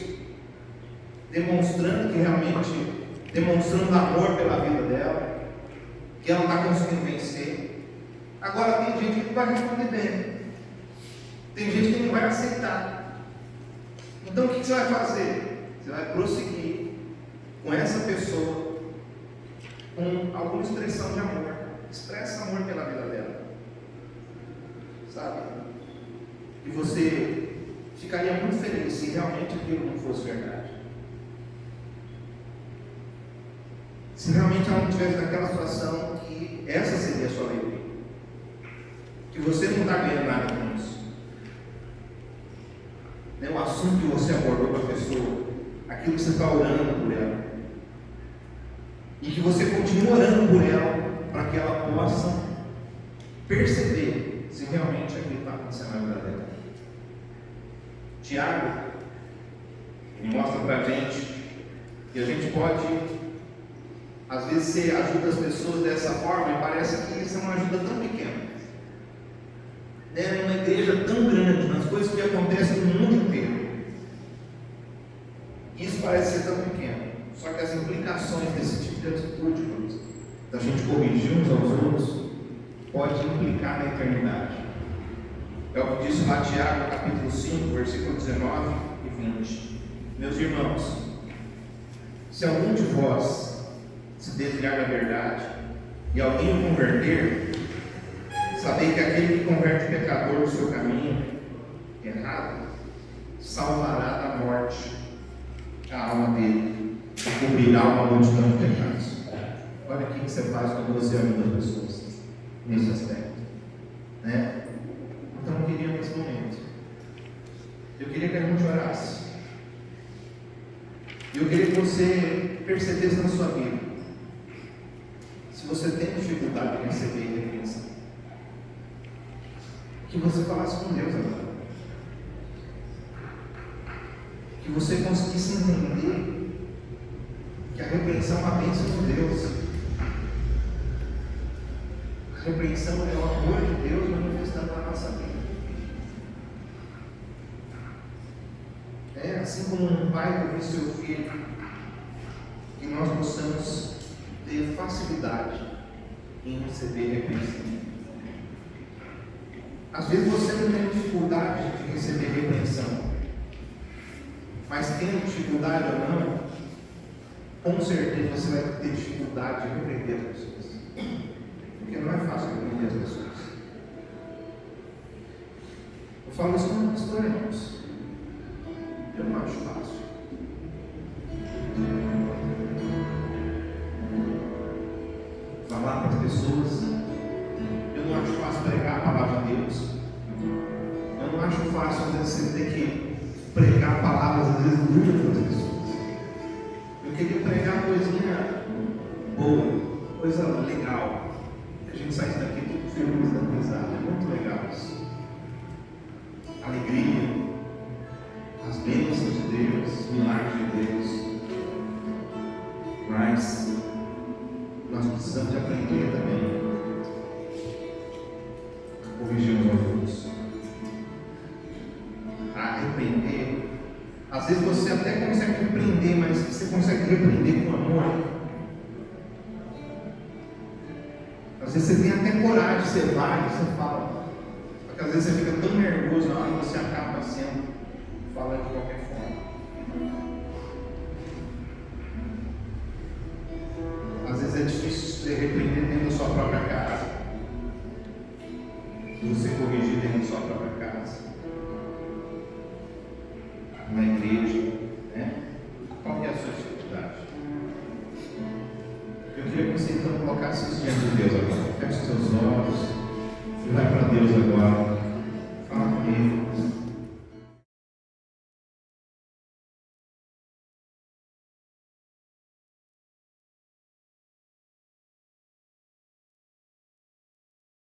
demonstrando que realmente, demonstrando amor pela vida dela, que ela está conseguindo vencer. Agora tem gente que não vai responder bem, tem gente que não vai aceitar. Então o que você vai fazer? Você vai prosseguir com essa pessoa com alguma expressão de amor. Expressa amor pela vida dela, sabe? E você ficaria muito feliz se realmente aquilo não fosse verdade. Se realmente ela não estivesse naquela situação, que essa seria a sua alegria, que você não está ganhando nada com isso, né? O assunto que você abordou com a pessoa, aquilo que você está orando por ela, e que você continua orando por ela, para que ela possa perceber se realmente aquilo está acontecendo na vida dela. Tiago, ele mostra para a gente que a gente pode, às vezes, você ajuda as pessoas dessa forma e parece que isso é uma ajuda tão pequena, né? Uma igreja tão grande, nas coisas que acontecem no mundo inteiro, isso parece ser tão pequeno. Só que as implicações desse tipo de atitude, da gente corrigir uns aos outros, pode implicar na eternidade. É o que diz lá Tiago, capítulo 5, versículo 19 e 20. Meus irmãos, se algum de vós se desviar da verdade e alguém o converter, sabei que aquele que converte o pecador do seu caminho errado, salvará da morte a alma dele e cobrirá uma multidão de pecados. Olha o que você faz quando você ajuda as pessoas nesse aspecto, né? Então eu queria, nesse momento, eu queria que a gente orasse. Eu queria que você percebesse na sua vida, se você tem dificuldade em receber repreensão, que você falasse com Deus agora, que você conseguisse entender que a repreensão é uma bênção de Deus. A repreensão é o amor de Deus manifestando na nossa vida. É assim como um pai com o seu filho, que nós possamos ter facilidade em receber repreensão. Às vezes você não tem dificuldade de receber repreensão, mas tendo dificuldade ou não, com certeza você vai ter dificuldade de repreender as pessoas, porque não é fácil repreender as pessoas. Eu falo isso como pastor, irmãos. Eu não acho fácil. Falar pessoas. Eu não acho fácil pregar a palavra de Deus. Eu não acho fácil, às vezes, você ter que pregar palavras, às vezes, duras para as pessoas. Eu queria pregar coisinha boa, coisa legal. A gente sai daqui tudo feliz da risada. É muito legal isso. Alegria, as bênçãos de Deus, os milagres de Deus. Mas nós precisamos de aprender também a corrigir os outros, a repreender. Às vezes você até consegue repreender, mas você consegue repreender com amor. Às vezes você tem até coragem, você vai, você fala. Porque às vezes você fica tão nervoso na hora que você acaba sendo fala de qualquer forma. Às vezes é difícil você repreender dentro da sua própria casa, você corrigir dentro da sua própria casa, na igreja, né? Qual que é a sua dificuldade? Eu queria que você então colocasse isso diante de Deus agora. Feche os seus olhos e vai para Deus agora.